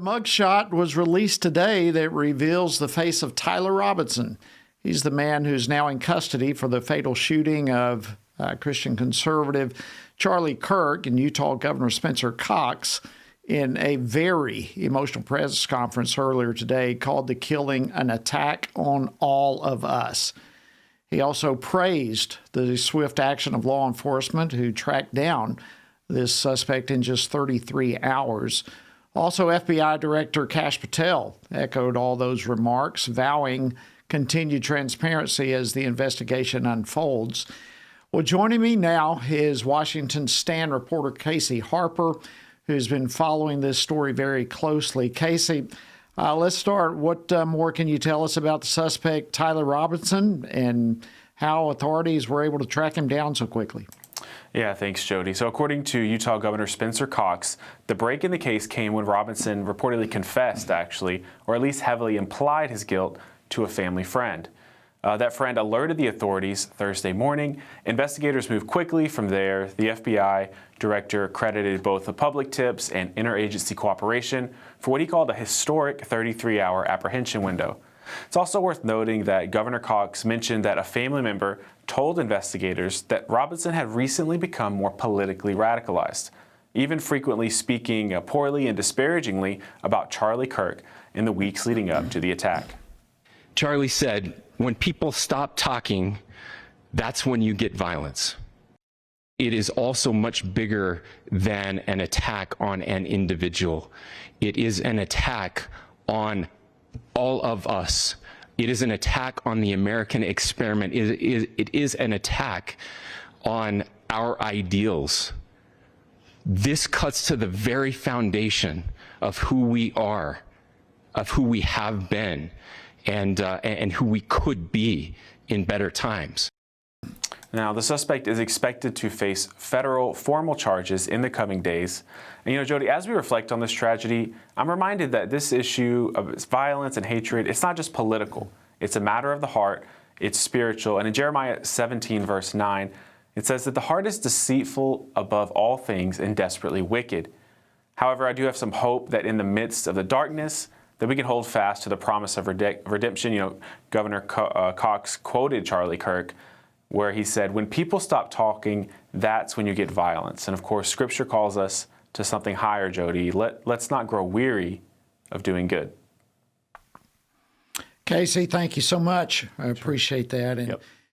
Mugshot was released today that reveals the face of Tyler Robinson. He's the man who's now in custody for the fatal shooting of Christian conservative Charlie Kirk and Utah Governor Spencer Cox in a very emotional press conference earlier today, called the killing an attack on all of us. He also praised the swift action of law enforcement who tracked down this suspect in just 33 hours. Also, FBI Director Kash Patel echoed all those remarks, vowing continued transparency as the investigation unfolds. Well, joining me now is Washington Stand reporter Casey Harper, who's been following this story very closely. Casey, let's start. What more can you tell us about the suspect, Tyler Robinson, and how authorities were able to track him down so quickly? Yeah, thanks, Jody. So according to Utah Governor Spencer Cox, the break in the case came when Robinson reportedly confessed, actually, or at least heavily implied his guilt to a family friend. That friend alerted the authorities Thursday morning. Investigators moved quickly from there. The FBI director credited both the public tips and interagency cooperation for what he called a historic 33-hour apprehension window. It's also worth noting that Governor Cox mentioned that a family member told investigators that Robinson had recently become more politically radicalized, even frequently speaking poorly and disparagingly about Charlie Kirk in the weeks leading up to the attack. Charlie said, "When people stop talking, that's when you get violence." It is also much bigger than an attack on an individual. It is an attack on all of us. It is an attack on the American experiment. It is an attack on our ideals. This cuts to the very foundation of who we are, of who we have been, and who we could be in better times. Now, the suspect is expected to face federal formal charges in the coming days. And Jody, as we reflect on this tragedy, I'm reminded that this issue of violence and hatred, it's not just political. It's a matter of the heart. It's spiritual. And in Jeremiah 17, verse 9, it says that the heart is deceitful above all things and desperately wicked. However, I do have some hope that in the midst of the darkness, that we can hold fast to the promise of redemption. Governor Cox quoted Charlie Kirk, where he said, "When people stop talking, that's when you get violence." And of course, Scripture calls us to something higher, Jody. Let's not grow weary of doing good. Casey, thank you so much. I appreciate that. And